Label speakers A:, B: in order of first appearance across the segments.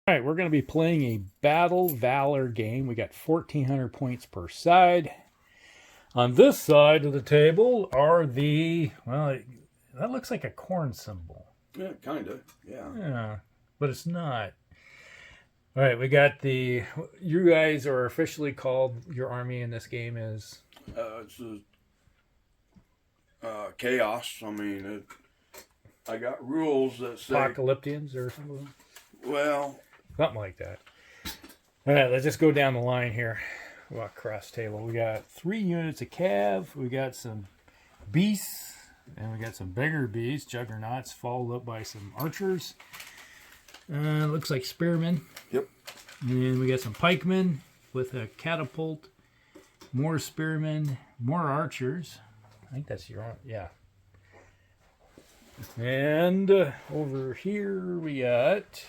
A: All right, we're going to be playing a Battle Valor game. We got 1,400 points per side. On this side of the table are well, that looks like a corn symbol.
B: Yeah, kind of. Yeah.
A: Yeah, but it's not. All right, we got you guys are officially called, your army in this game is?
B: It's chaos. I mean, I got rules that say...
A: Apocalypsians or something?
B: Well...
A: Something like that. All right, let's just go down the line here. We'll across the table. We got 3 units of cav. We got some beasts. And we got some bigger beasts, juggernauts, followed up by some archers. Looks like spearmen.
B: Yep.
A: And we got some pikemen with a catapult. More spearmen. More archers. I think that's your own. Yeah. And over here we got...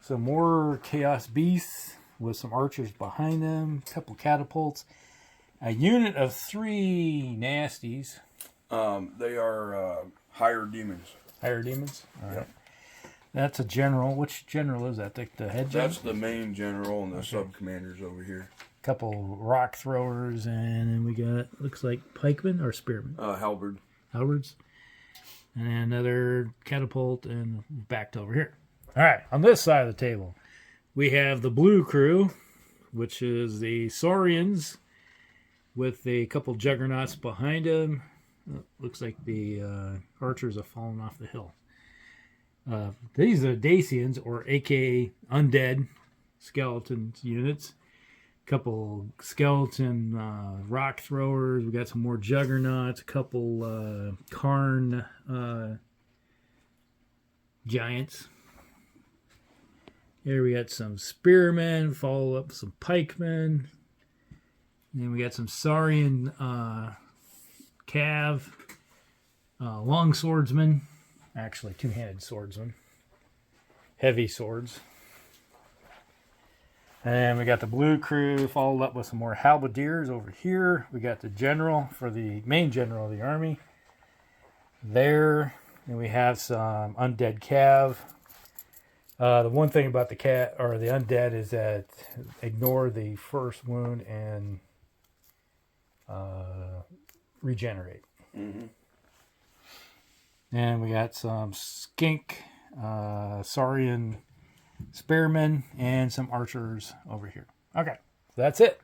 A: some more chaos beasts with some archers behind them, a couple catapults, a unit of 3 nasties.
B: They are higher demons.
A: Higher demons? All right.
B: Yep.
A: That's a general. Which general is that? The head general?
B: That's the main general and the sub-commanders over here.
A: Couple rock throwers, and then we got, looks like pikemen or spearmen?
B: Halberd.
A: Halberds. And another catapult, and back to over here. All right, on this side of the table, we have the blue crew, which is the Saurians, with a couple juggernauts behind them. Looks like the archers have fallen off the hill. These are Decians, or aka undead skeleton units. Couple skeleton rock throwers. We got some more juggernauts. A couple Karn giants. Here we got some spearmen, follow up with some pikemen. And then we got some Saurian cav, long swordsmen, actually 2-handed swordsmen, heavy swords. And we got the blue crew, followed up with some more halberdiers over here. We got the general for the main general of the army there. And we have some undead cav. The one thing about the undead is that ignore the first wound and regenerate.
B: Mm-hmm.
A: And we got some skink, Saurian spearmen, and some archers over here. Okay, so that's it.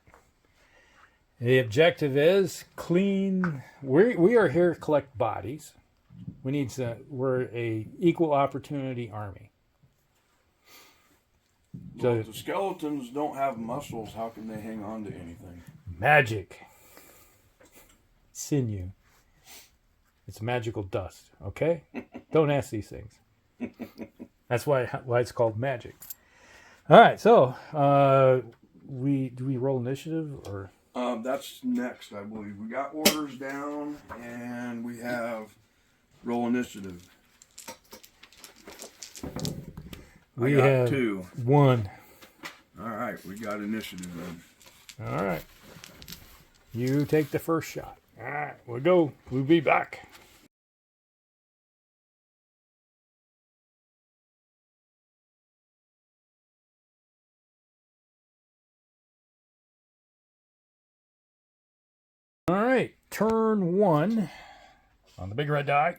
A: The objective is clean. We are here to collect bodies. We're a equal opportunity army.
B: Well, if the skeletons don't have muscles, how can they hang on to anything?
A: Magic. Sinew. It's magical dust, okay? Don't ask these things. That's why it's called magic. All right, so do we roll initiative or?
B: That's next, I believe. We got orders down, and we have roll initiative.
A: We
B: got
A: have
B: 2.
A: 1.
B: All right, we got initiative then.
A: All right. You take the first shot. All right, we'll go. We'll be back. All right, turn 1 on the big red die.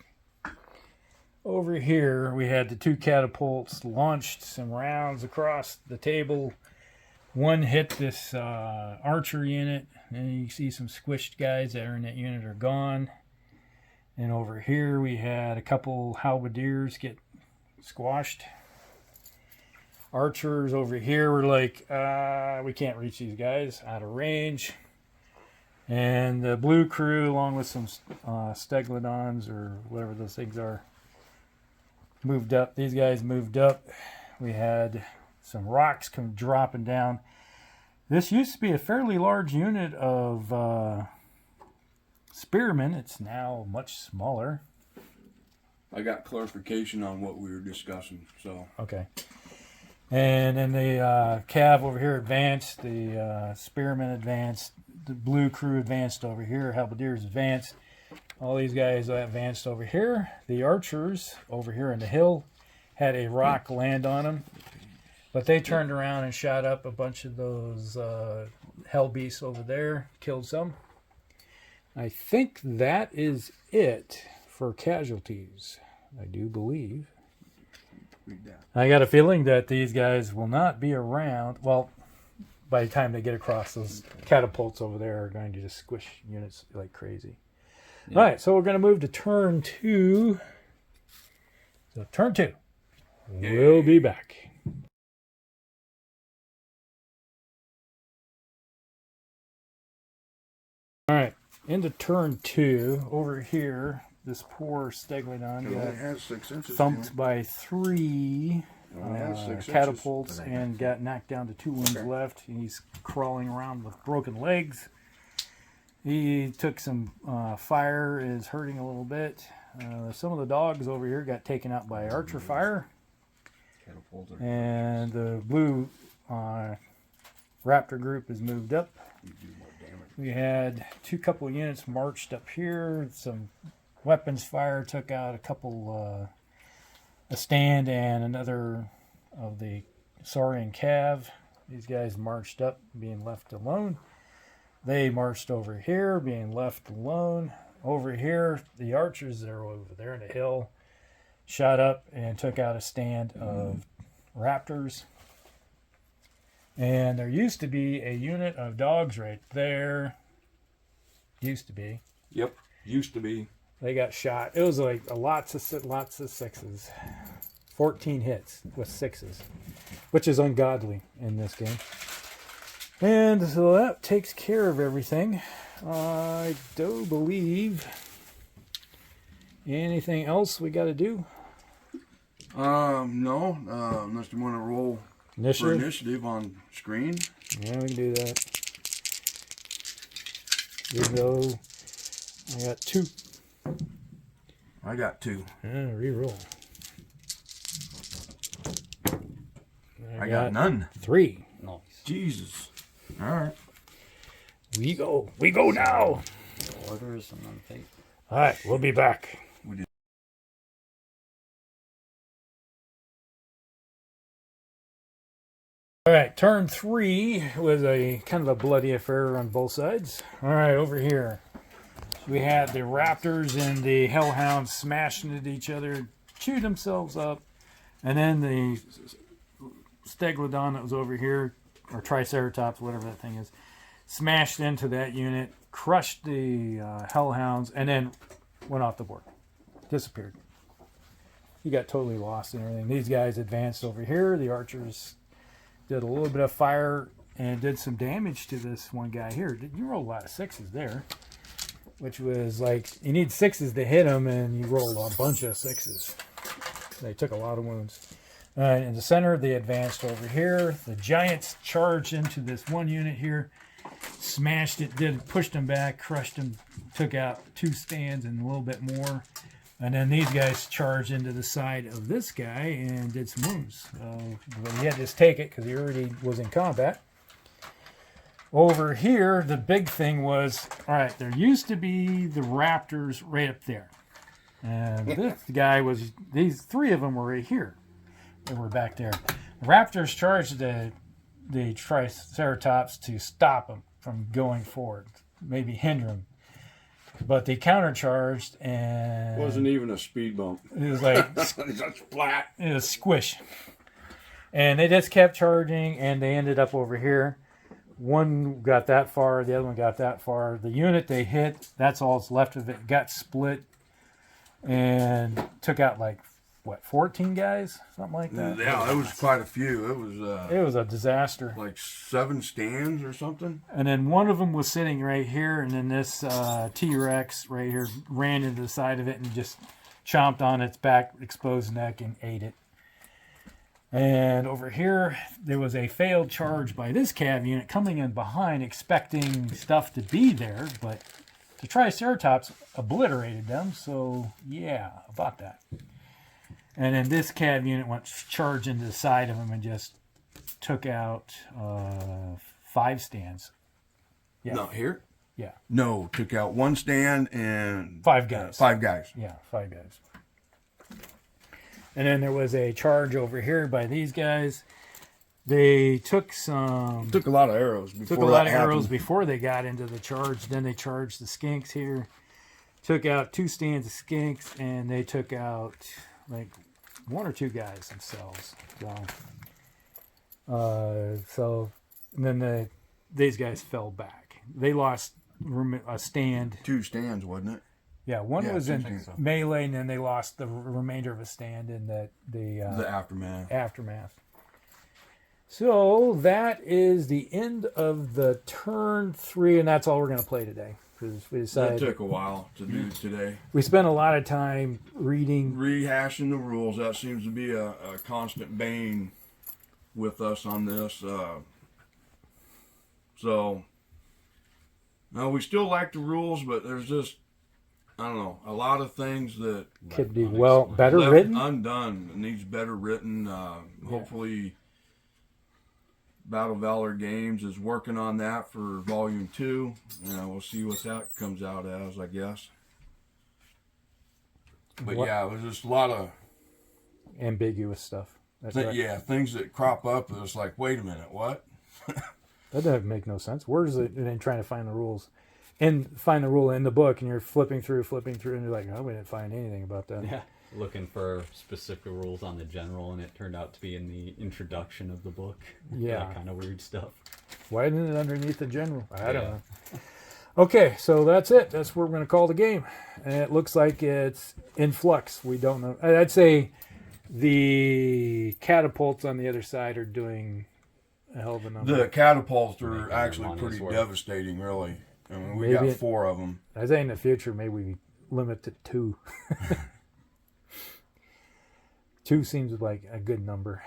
A: Over here, we had the 2 catapults, launched some rounds across the table. One hit this archer unit, and you see some squished guys that are in that unit are gone. And over here, we had a couple halberdiers get squashed. Archers over here were like, we can't reach these guys, out of range. And the blue crew, along with some steglodons, or whatever those things are, moved up. These guys moved up. We had some rocks come dropping down. This used to be a fairly large unit of spearmen. It's now much smaller.
B: I got clarification on what we were discussing, so.
A: Okay. And then the cav over here advanced. The spearmen advanced. The blue crew advanced over here. Halberdiers advanced. All these guys advanced over here. The archers over here in the hill had a rock land on them. But they turned around and shot up a bunch of those hell beasts over there, killed some. I think that is it for casualties, I do believe.
B: Read that.
A: I got a feeling that these guys will not be around. Well, by the time they get across, those catapults over there are going to just squish units like crazy. Yeah. All right, so we're going to move to turn 2. So turn 2. We'll be back. All right, into turn 2. Over here, this poor Steglodon got thumped by 3 catapults and got knocked down to 2 wounds left. He's crawling around with broken legs. He took some fire, is hurting a little bit. Some of the dogs over here got taken out by archer fire. And the blue raptor group has moved up. We had couple units marched up here. Some weapons fire took out a couple, a stand and another of the Saurian cav. These guys marched up, being left alone. They marched over here, being left alone. Over here, the archers that are over there in the hill shot up and took out a stand of raptors. And there used to be a unit of dogs right there. Used to be.
B: Yep, used to be.
A: They got shot. It was like lots of 6s. 14 hits with 6s, which is ungodly in this game. And so that takes care of everything. I do believe anything else we got to do?
B: No, unless you want to roll for initiative on screen.
A: Yeah, we can do that. Here we go. I got 2.
B: I got 2.
A: Yeah, reroll.
B: I got none.
A: 3.
C: Nice.
B: Jesus. All right.
A: We go now.
C: Orders and then fate.
A: All right, we'll be back. All right, turn 3 was a kind of a bloody affair on both sides. All right, over here we had the raptors and the hellhounds smashing into each other, chewed themselves up, and then the Steglodon that was over here, or Triceratops, whatever that thing is, smashed into that unit, crushed the hellhounds, and then went off the board. Disappeared. He got totally lost and everything. These guys advanced over here. The archers did a little bit of fire and did some damage to this one guy here. You rolled a lot of 6s there, which was like, you need 6s to hit him, and you rolled a bunch of 6s. They took a lot of wounds. In the center, they advanced over here. The giants charged into this one unit here, smashed it, pushed them back, crushed them, took out 2 stands and a little bit more. And then these guys charged into the side of this guy and did some wounds. He had to just take it because he already was in combat. Over here, the big thing was, all right, there used to be the raptors right up there. And this guy was, these 3 of them were right here. They were back there. The raptors charged the Triceratops to stop them from going forward, maybe hinder them. But they countercharged, and
B: It wasn't even a speed bump.
A: it was like
B: It's flat.
A: it was squish. And they just kept charging, and they ended up over here. One got that far, the other one got that far. The unit they hit, that's all that's left of it, got split and took out like, what, 14 guys? Something like that?
B: Yeah, it was quite a few.
A: It was a disaster.
B: Like 7 stands or something.
A: And then one of them was sitting right here, and then this T-Rex right here ran into the side of it and just chomped on its back, exposed neck, and ate it. And over here, there was a failed charge by this cav unit coming in behind, expecting stuff to be there, but the Triceratops obliterated them, so yeah, about that. And then this cav unit went charged into the side of him and just took out 5 stands. Yeah.
B: No, here?
A: Yeah.
B: No, took out 1 stand and
A: 5 guys.
B: 5 guys.
A: Yeah, 5 guys. And then there was a charge over here by these guys. They took some.
B: Took a lot of arrows.
A: Took a lot of arrows before they got into the charge. Then they charged the skinks here. Took out 2 stands of skinks, and they took out like 1 or 2 guys themselves. So and then these guys fell back. They lost a stand.
B: 2 stands, wasn't it?
A: Yeah, one was in
B: so.
A: melee, and then they lost the remainder of a stand in the
B: aftermath.
A: Aftermath. So that is the end of the turn 3, and that's all we're going to play today. Because we decided
B: That took a while to do today.
A: We spent a lot of time reading,
B: Rehashing the rules. That seems to be a constant bane with us on this. So, no, we still like the rules, but there's just, I don't know, a lot of things that
A: could be better
B: left
A: written.
B: undone. It needs better written. Hopefully, Battle Valor Games is working on that for Volume 2. We'll see what that comes out as, I guess. But yeah, there's just a lot of
A: Ambiguous stuff. That's right.
B: things that crop up. It's like, wait a minute, what?
A: That doesn't make no sense. Where is it? And then trying to find the rules. And find the rule in the book, and you're flipping through, and you're like, oh, we didn't find anything about that.
C: Yeah, looking for specific rules on the general, and it turned out to be in the introduction of the book.
A: Yeah.
C: That kind of weird stuff.
A: Why isn't it underneath the general? I don't know. Okay, so that's it. That's what we're going to call the game. And it looks like it's in flux. We don't know. I'd say the catapults on the other side are doing a hell of a number.
B: The catapults are actually
C: money's
B: pretty
C: worth.
B: devastating, really. I mean, we
A: Maybe
B: got 4 of them.
A: I say in the future, maybe we limit to 2. 2 seems like a good number.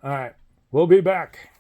A: All right, we'll be back.